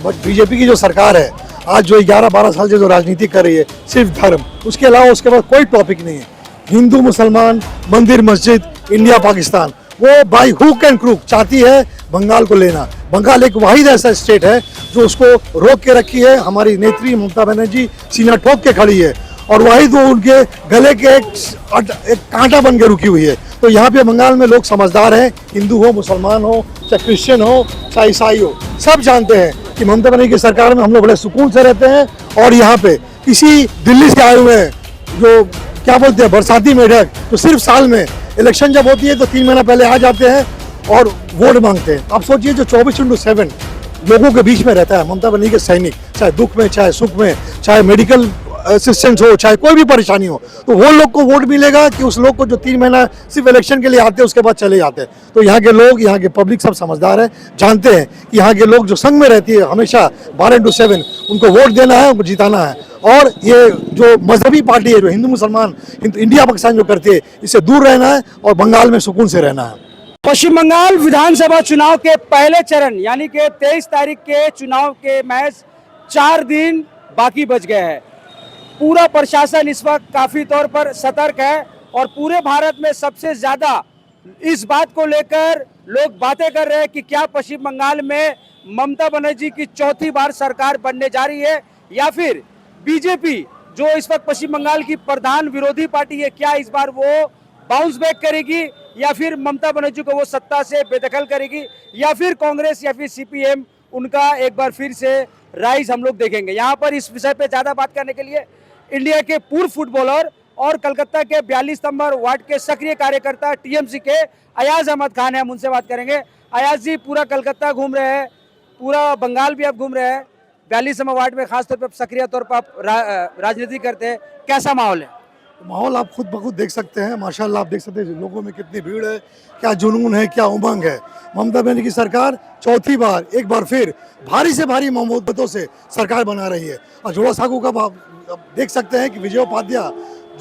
BJP की जो सरकार है आज जो 11-12 साल से जो राजनीति कर रही है सिर्फ धर्म, उसके अलावा उसके बाद कोई टॉपिक नहीं है। हिंदू मुसलमान, मंदिर मस्जिद, इंडिया पाकिस्तान, वो बाई हुक एंड क्रूक चाहती है बंगाल को लेना। बंगाल एक वाहिद ऐसा स्टेट है जो उसको रोक के रखी है। हमारी नेत्री ममता बनर्जी सीना ठोक के खड़ी है और वाहिद वो उनके गले के एक कांटा बन के रुकी हुई है। तो यहाँ पे बंगाल में लोग समझदार हैं, हिंदू हो, मुसलमान हो, चाहे क्रिश्चियन हो, चाहे ईसाई हो, सब जानते हैं कि ममता बनर्जी की सरकार में हम लोग बड़े सुकून से रहते हैं। और यहाँ पे किसी दिल्ली से आए हुए हैं जो क्या बोलते हैं बरसाती मेढक, तो सिर्फ साल में इलेक्शन जब होती है तो 3 महीना पहले आ जाते हैं और वोट मांगते हैं। आप सोचिए जो 24/7 लोगों के बीच में रहता है ममता बनर्जी के सैनिक, चाहे दुख में, चाहे सुख में, चाहे मेडिकल असिस्टेंस हो, चाहे कोई भी परेशानी हो, तो वो लोग को वोट मिलेगा कि उस लोग को जो 3 महीना सिर्फ इलेक्शन के लिए आते हैं उसके बाद चले जाते हैं। तो यहाँ के लोग, यहाँ के पब्लिक सब समझदार है, जानते हैं कि यहाँ के लोग जो संघ में रहती है हमेशा 12/7 उनको वोट देना है, उनको जिताना है। और ये जो मजहबी पार्टी है जो हिंदू मुसलमान इंडिया पाकिस्तान जो करती है, इससे दूर रहना है और बंगाल में सुकून से रहना है। पश्चिम बंगाल विधानसभा चुनाव के पहले चरण यानी कि 23 तारीख के चुनाव के महज 4 दिन बाकी बच गए हैं। पूरा प्रशासन इस वक्त काफी तौर पर सतर्क है और पूरे भारत में सबसे ज्यादा इस बात को लेकर लोग बातें कर रहे हैं कि क्या पश्चिम बंगाल में ममता बनर्जी की चौथी बार सरकार बनने जा रही है या फिर बीजेपी जो इस वक्त पश्चिम बंगाल की प्रधान विरोधी पार्टी है, क्या इस बार वो बाउंस बैक करेगी या फिर ममता बनर्जी को वो सत्ता से बेदखल करेगी या फिर कांग्रेस या फिर सीपीएम उनका एक बार फिर से राइज हम लोग देखेंगे। यहाँ पर इस विषय पे ज्यादा बात करने के लिए इंडिया के पूर्व फुटबॉलर और कलकत्ता के 42 नंबर वार्ड के सक्रिय कार्यकर्ता टीएमसी के अयाज अहमद खान है, हम उनसे बात करेंगे। अयाज जी, पूरा कलकत्ता घूम रहे हैं, पूरा बंगाल भी आप घूम रहे हैं, 42 नंबर वार्ड में खासतौर पर सक्रिय तौर पर आप राजनीति करते हैं, कैसा माहौल है? माहौल आप खुद ब खुद देख सकते हैं, माशाल्लाह आप देख सकते हैं लोगों में कितनी भीड़ है, क्या जुनून है, क्या उमंग है। ममता बनर्जी की सरकार चौथी बार एक बार फिर भारी से भारी मोहब्बतों से सरकार बना रही है। और जोड़ा साहू का देख सकते हैं कि विजय उपाध्याय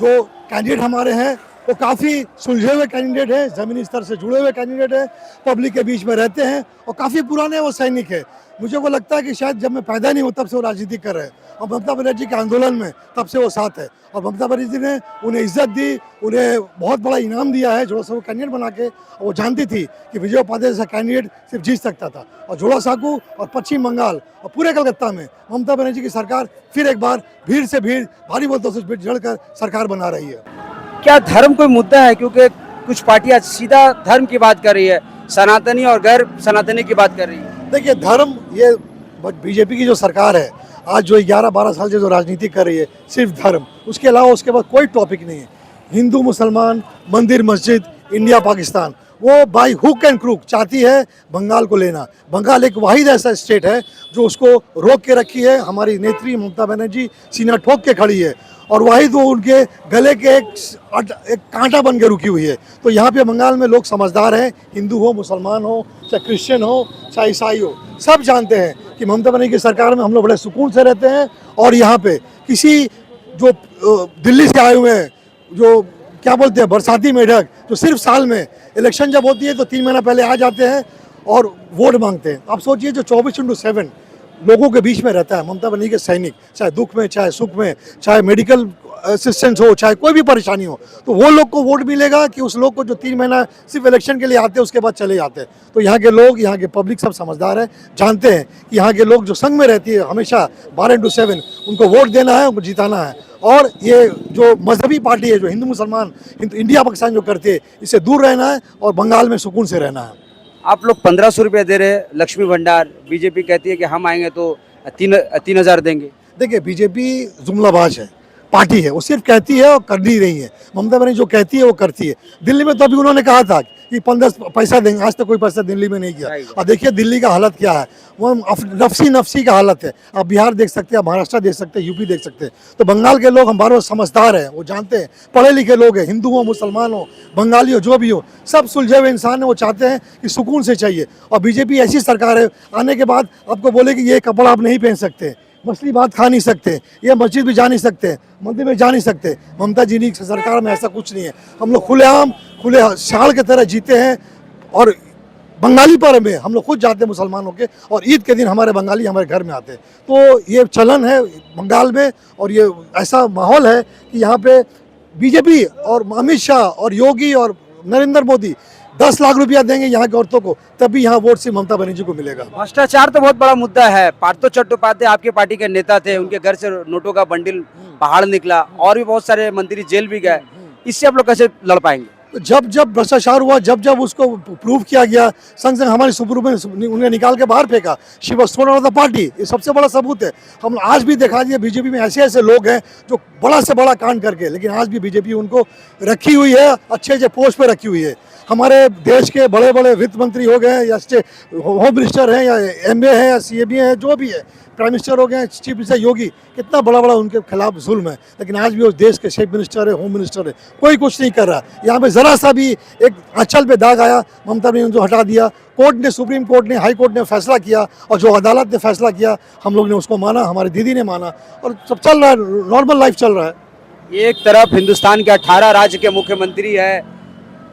जो कैंडिडेट हमारे हैं वो काफ़ी सुलझे हुए कैंडिडेट है, ज़मीनी स्तर से जुड़े हुए कैंडिडेट है, पब्लिक के बीच में रहते हैं और काफ़ी पुराने वो सैनिक है। मुझे को लगता है कि शायद जब मैं पैदा नहीं हूँ तब से वो राजनीति कर रहे हैं और ममता बनर्जी के आंदोलन में तब से वो साथ है। और ममता बनर्जी ने उन्हें इज्जत दी, उन्हें बहुत बड़ा इनाम दिया है जोड़ा साहू कैंडिडेट बना के। और वो जानती थी कि विजय उपाध्याय जैसा कैंडिडेट सिर्फ जीत सकता था। और जोड़ा साहू और पश्चिम बंगाल और पूरे कलकत्ता में ममता बनर्जी की सरकार फिर एक बार भीड़ से भीड़, भारी वोटों से जड़कर सरकार बना रही है। क्या धर्म कोई मुद्दा है? क्योंकि कुछ पार्टियां सीधा धर्म की बात कर रही है, सनातनी और गैर सनातनी की बात कर रही है। देखिए धर्म, ये बीजेपी की जो सरकार है आज जो 11-12 साल से जो राजनीति कर रही है सिर्फ धर्म, उसके अलावा उसके बाद कोई टॉपिक नहीं है। हिंदू मुसलमान, मंदिर मस्जिद, इंडिया पाकिस्तान, वो बाई हुक एंड क्रूक चाहती है बंगाल को लेना। बंगाल एक वाहिद ऐसा स्टेट है जो उसको रोक के रखी है। हमारी नेत्री ममता बनर्जी सीना ठोक के खड़ी है और वाहिद वो उनके गले के एक कांटा बन के रुकी हुई है। तो यहाँ पे बंगाल में लोग समझदार हैं, हिंदू हो, मुसलमान हो, चाहे क्रिश्चियन हो, चाहे ईसाई हो, सब जानते हैं कि ममता बनर्जी की सरकार में हम लोग बड़े सुकून से रहते हैं। और यहाँ पे किसी जो दिल्ली से आए हुए हैं जो क्या बोलते हैं बरसाती मेढक, जो सिर्फ साल में इलेक्शन जब होती है तो 3 महीना पहले आ जाते हैं और वोट मांगते हैं। आप सोचिए जो 24/7 लोगों के बीच में रहता है ममता बनर्जी के सैनिक, चाहे दुख में, चाहे सुख में, चाहे मेडिकल असिस्टेंस हो, चाहे कोई भी परेशानी हो, तो वो लोग को वोट मिलेगा कि उस लोग को जो 3 महीना सिर्फ इलेक्शन के लिए आते हैं उसके बाद चले जाते हैं। तो यहाँ के लोग, यहाँ के पब्लिक सब समझदार है, जानते हैं कि यहाँ के लोग जो संघ में रहती है हमेशा 12/7 उनको वोट देना है, उनको जिताना है। और ये जो मजहबी पार्टी है जो हिंदू मुसलमान इंडिया पाकिस्तान जो करती है, इससे दूर रहना है और बंगाल में सुकून से रहना है। आप लोग 1500 रुपये दे रहे हैं लक्ष्मी भंडार, बीजेपी कहती है कि हम आएंगे तो 3,000 देंगे। देखिए बीजेपी जुमलाबाज है, पार्टी है, वो सिर्फ कहती है और कर नहीं रही है। ममता बनर्जी जो कहती है वो करती है। दिल्ली में तो अभी उन्होंने कहा था कि 15 पैसा देंगे, आज तक कोई पैसा दिल्ली में नहीं किया। और देखिए दिल्ली का हालत क्या है, वो नफसी का हालत है। आप बिहार देख सकते हैं, महाराष्ट्र देख सकते हैं, यूपी देख सकते हैं। तो बंगाल के लोग हमारे समझदार हैं, वो जानते हैं, पढ़े लिखे लोग हैं, हिंदू हो, मुसलमान हो, बंगाली हो, जो भी हो, सब सुलझे हुए इंसान है। वो चाहते हैं कि सुकून से चाहिए। और बीजेपी ऐसी सरकार है आने के बाद आपको बोले कि ये कपड़ा आप नहीं पहन सकते, मछली भात खा नहीं सकते, ये मस्जिद भी जा नहीं सकते, मंदिर में जा नहीं सकते। ममता जी की सरकार में ऐसा कुछ नहीं है। हम लोग खुलेआम, खुले शाल की तरह जीते हैं और बंगाली पर्व में हम लोग खुद जाते हैं मुसलमान होके, और ईद के दिन हमारे बंगाली हमारे घर में आते हैं। तो ये चलन है बंगाल में, और ये ऐसा माहौल है कि यहाँ पे बीजेपी और अमित शाह और योगी और नरेंद्र मोदी 10 लाख रुपया देंगे यहाँ की औरतों को, तभी यहाँ वोट सिर्फ ममता बनर्जी को मिलेगा। भ्रष्टाचार तो बहुत बड़ा मुद्दा है। पार्थो चट्टोपाध्याय आपके पार्टी के नेता थे, उनके घर से नोटों का बंडल पहाड़ निकला, और भी बहुत सारे मंत्री जेल भी गए। इससे आप लोग कैसे लड़ पाएंगे? तो जब भ्रष्टाचार हुआ, जब उसको प्रूव किया गया, संग संग हमारी सुप्रीम ने उन्हें निकाल के बाहर फेंका, she was thrown out of the party. ये सबसे बड़ा सबूत है। हम आज भी दिखा दिया बीजेपी में ऐसे ऐसे लोग हैं जो बड़ा से बड़ा कांड करके, लेकिन आज भी बीजेपी उनको रखी हुई है, अच्छे अच्छे पोस्ट पे रखी हुई है। हमारे देश के बड़े बड़े वित्त मंत्री हो गए, या होम मिनिस्टर हैं, या एमए है, या सीएबी है, जो भी है, प्राइम मिनिस्टर हो गए, चीफ मिनिस्टर योगी, कितना बड़ा बड़ा उनके खिलाफ जुल्म है, लेकिन आज भी उस देश के चीफ मिनिस्टर है, होम मिनिस्टर है, कोई कुछ नहीं कर रहा। यहाँ पे ज़रा सा भी एक आंचल पे दाग आया, ममता ने उनको हटा दिया। कोर्ट ने, सुप्रीम कोर्ट ने, हाई कोर्ट ने फैसला किया, और जो अदालत ने फैसला किया हम लोग ने उसको माना, हमारी दीदी ने माना, और सब चल रहा है, नॉर्मल लाइफ चल रहा है। एक तरफ हिंदुस्तान के 18 राज्य के मुख्यमंत्री है,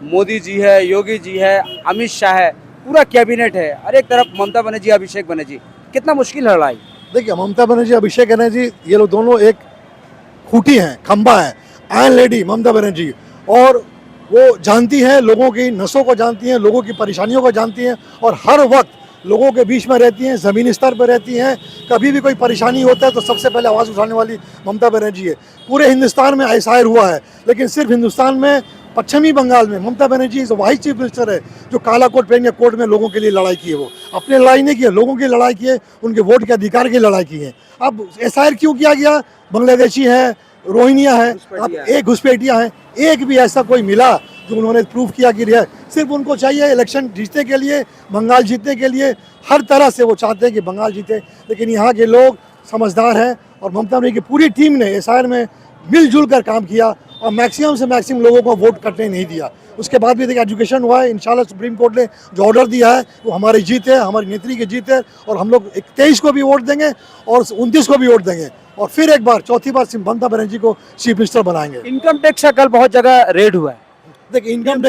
मोदी जी है, योगी जी है, अमित शाह है, पूरा कैबिनेट है, और एक तरफ ममता बनर्जी, अभिषेक बनर्जी। कितना मुश्किल है लड़ाई? देखिए, ममता बनर्जी, अभिषेक बनर्जी, ये लोग दोनों एक खूंटी हैं, खंबा है, आयरन लेडी ममता बनर्जी, और वो जानती हैं लोगों की नसों को, जानती हैं लोगों की परेशानियों को, जानती हैं, और हर वक्त लोगों के बीच में रहती हैं, ज़मीनी स्तर पर रहती हैं। कभी भी कोई परेशानी होता है तो सबसे पहले आवाज़ उठाने वाली ममता बनर्जी है। पूरे हिंदुस्तान में ऐसा हुआ है, लेकिन सिर्फ हिंदुस्तान में, पश्चिमी बंगाल में Mamata Banerjee vice chief minister है, जो काला कोट पहन के कोर्ट में लोगों के लिए लड़ाई की है। वो अपने लड़ाई नहीं की है, लोगों की लड़ाई की है, उनके वोट के अधिकार की लड़ाई की है। अब एसआईआर क्यों किया गया? बांग्लादेशी है, रोहिंग्या है, अब एक घुसपैठिया है, एक भी ऐसा कोई मिला जो उन्होंने प्रूव किया कि सिर्फ उनको चाहिए इलेक्शन जीतने के लिए, बंगाल जीतने के लिए, हर तरह से वो चाहते हैं कि बंगाल जीते। लेकिन यहाँ के लोग समझदार हैं, और ममता बनर्जी की पूरी टीम ने एसआईआर में मिलजुल कर काम किया, और मैक्सिमम से मैक्सिमम लोगों को वोट करने नहीं दिया। उसके बाद भी देखिए एजुकेशन हुआ है, इंशाल्लाह सुप्रीम कोर्ट ने जो ऑर्डर दिया है वो हमारी जीत है, हमारी नेत्री की जीत है, और हम लोग 23 को भी वोट देंगे और 29 को भी वोट देंगे, और फिर एक बार चौथी बार ममता बनर्जी को चीफ मिनिस्टर बनाएंगे। इनकम टैक्स का कल बहुत जगह रेड हुआ है। देखिए, इनकम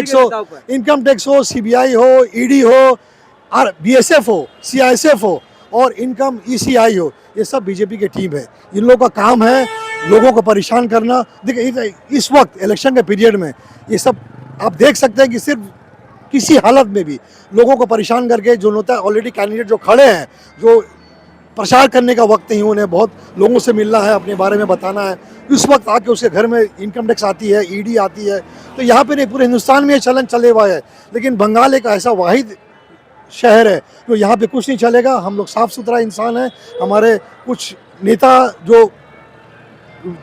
टैक्स हो, सीबीआई हो, ईडी हो, और बीएसएफ हो, सीआईएसएफ हो, और इनकम ईसीआई हो, ये सब बीजेपी की टीम है। इन लोगों का काम है लोगों को परेशान करना। देखिए, इस वक्त इलेक्शन के पीरियड में ये सब आप देख सकते हैं कि सिर्फ किसी हालत में भी लोगों को परेशान करके, जो होता है ऑलरेडी कैंडिडेट जो खड़े हैं, जो प्रचार करने का वक्त नहीं, उन्हें बहुत लोगों से मिलना है, अपने बारे में बताना है, उस वक्त आके उसके घर में इनकम टैक्स आती है, ईडी आती है। तो यहाँ पे नहीं, पूरे हिंदुस्तान में ये चलन चले हुआ है, लेकिन बंगाल एक ऐसा वाहिद शहर है जो यहाँ पे कुछ नहीं चलेगा। हम लोग साफ़ सुथरा इंसान हैं। हमारे कुछ नेता जो,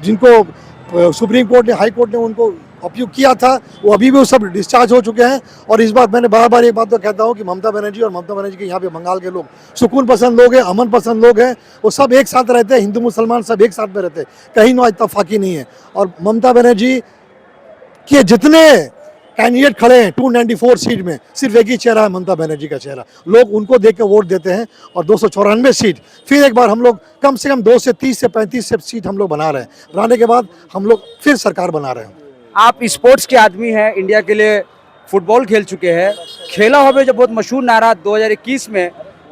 जिनको सुप्रीम कोर्ट ने, हाई कोर्ट ने उनको उपयुक्त किया था, वो अभी भी वो सब डिस्चार्ज हो चुके हैं। और इस बार मैंने बार बार एक बात तो कहता हूँ कि ममता बनर्जी और ममता बनर्जी के यहाँ पे बंगाल के लोग सुकून पसंद लोग हैं, अमन पसंद लोग हैं, वो सब एक साथ रहते हैं, हिंदू मुसलमान सब एक साथ में रहते हैं, कहीं ना इत्तफाकी नहीं है। और ममता बनर्जी के जितने कैंडिडेट खड़े हैं 294 सीट में, सिर्फ एक ही चेहरा है, ममता बनर्जी का चेहरा। लोग उनको देख के वोट देते हैं, और 294 सीट फिर एक बार हम लोग कम से कम 2 से 30 से 35 सीट हम लोग बना रहे हैं। बनाने के बाद हम लोग फिर सरकार बना रहे हैं। आप स्पोर्ट्स के आदमी हैं, इंडिया के लिए फुटबॉल खेल चुके हैं। खेला होवे जो बहुत मशहूर नारा 2021 में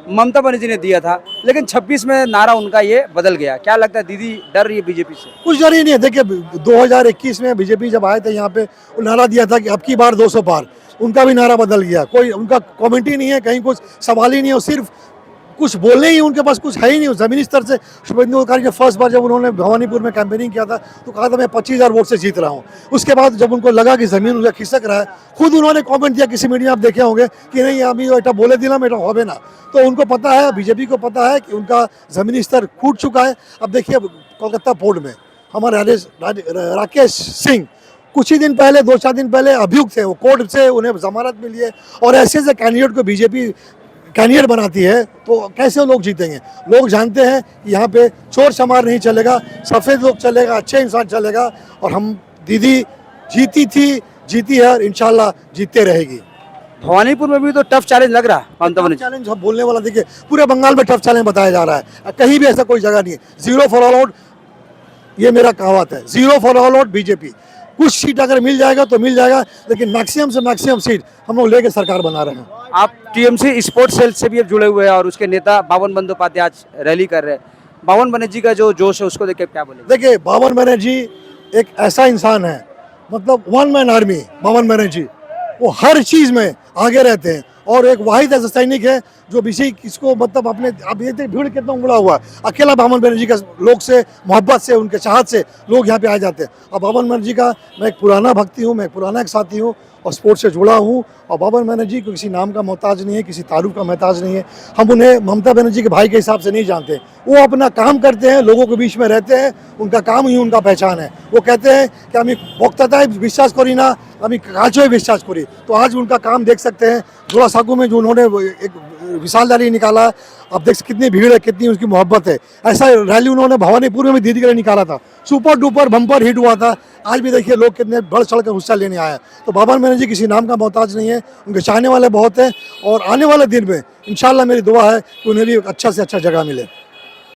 ममता बनर्जी ने दिया था, लेकिन 26 में नारा उनका ये बदल गया। क्या लगता है दीदी, डर रही है बीजेपी से? कुछ डर ही नहीं है। देखिए, 2021 में बीजेपी जब आए थे यहाँ पे, वो नारा दिया था कि अब की बार 200 पार, उनका भी नारा बदल गया। कोई उनका कमेंट ही नहीं है, कहीं कुछ सवाल ही नहीं है, सिर्फ कुछ बोलने ही उनके पास कुछ है ही नहीं। ज़मीनी स्तर से शुभेंदु अधिकारी ने फर्स्ट बार जब उन्होंने भवानीपुर में कैंपेनिंग किया था तो कहा था मैं 25,000 वोट से जीत रहा हूँ। उसके बाद जब उनको लगा कि ज़मीन उनका खिसक रहा है, खुद उन्होंने कमेंट दिया, किसी मीडिया आप देखे होंगे कि नहीं अभी एटा बोले दिला एटा होबे ना। तो उनको पता है, बीजेपी को पता है कि उनका ज़मीनी स्तर फूट चुका है। अब देखिए, कोलकाता पोर्ट में हमारे राकेश सिंह कुछ ही दिन पहले, 2-4 दिन पहले अभियुक्त थे, वो कोर्ट से उन्हें जमानत मिली है, और ऐसे ऐसे कैंडिडेट को बीजेपी कैंडिडेट बनाती है, तो कैसे लोग जीतेंगे? लोग जानते हैं कि यहाँ पे चोर चमार नहीं चलेगा, सफ़ेद लोग चलेगा, अच्छे इंसान चलेगा। और हम दीदी जीती थी, जीती है, और इंशाल्लाह जीतते रहेगी। भवानीपुर में भी तो टफ चैलेंज लग रहा है ममता बनर्जी। चैलेंज हम बोलने वाला, देखिए पूरे बंगाल में टफ चैलेंज बताया जा रहा है, कहीं भी ऐसा कोई जगह नहीं है। 0 फॉर ऑल आउट, ये मेरा कहावत है, 0 फॉर ऑल आउट बीजेपी। कुछ सीट अगर मिल जाएगा तो मिल जाएगा, लेकिन मैक्सिमम से मैक्सिमम सीट हम लोग लेके सरकार बना रहे हैं। आप टीएमसी स्पोर्ट्स सेल से भी अब जुड़े हुए हैं और उसके नेता बावन बंदोपाध्याय आज रैली कर रहे हैं। बावन बनर्जी का जो जोश है उसको देख के क्या बोलेंगे? देखिए, बावन बनर्जी एक ऐसा इंसान है, मतलब वन मैन आर्मी। बावन बनर्जी वो हर चीज़ में आगे रहते हैं और एक वाहिद ऐसा सैनिक है जो किसी किसको मतलब अपने, अब ये देखिए भीड़ कितना उमड़ा हुआ है, अकेला बावन बनर्जी का लोग से मोहब्बत से, उनके चाहत से लोग यहाँ पे आ जाते हैं। अब बावन बनर्जी का मैं एक पुराना भक्ति हूँ, मैं एक पुराना एक साथी हूँ और स्पोर्ट्स से जुड़ा हूँ। और बावन बनर्जी को किसी नाम का मोहताज नहीं है, किसी तारुफ का मोहताज नहीं है। हम उन्हें ममता बनर्जी के भाई के हिसाब से नहीं जानते। वो अपना काम करते हैं, लोगों के बीच में रहते हैं, उनका काम ही उनका पहचान है। वो कहते हैं कि আমি বক্তৃতায় বিশ্বাস করি না, আমি কাজে বিশ্বাস করি। तो आज उनका काम देख सकते हैं, जोड़ा साकू में जो उन्होंने एक विशाल रैली निकाला, आप देख कितनी भीड़ है, कितनी उसकी मोहब्बत है। ऐसा रैली उन्होंने भवानीपुर में भी दीदी के लिए निकाला था, सुपर डुपर बम्पर हिट हुआ था। आज भी देखिए लोग कितने बढ़ चढ़ कर हिस्सा लेने आए। तो बावन बनर्जी किसी नाम का मोहताज नहीं है, उनके चाहने वाले बहुत हैं और आने वाले दिन में इंशाल्लाह मेरी दुआ है कि उन्हें भी एक अच्छा से अच्छा जगह मिले।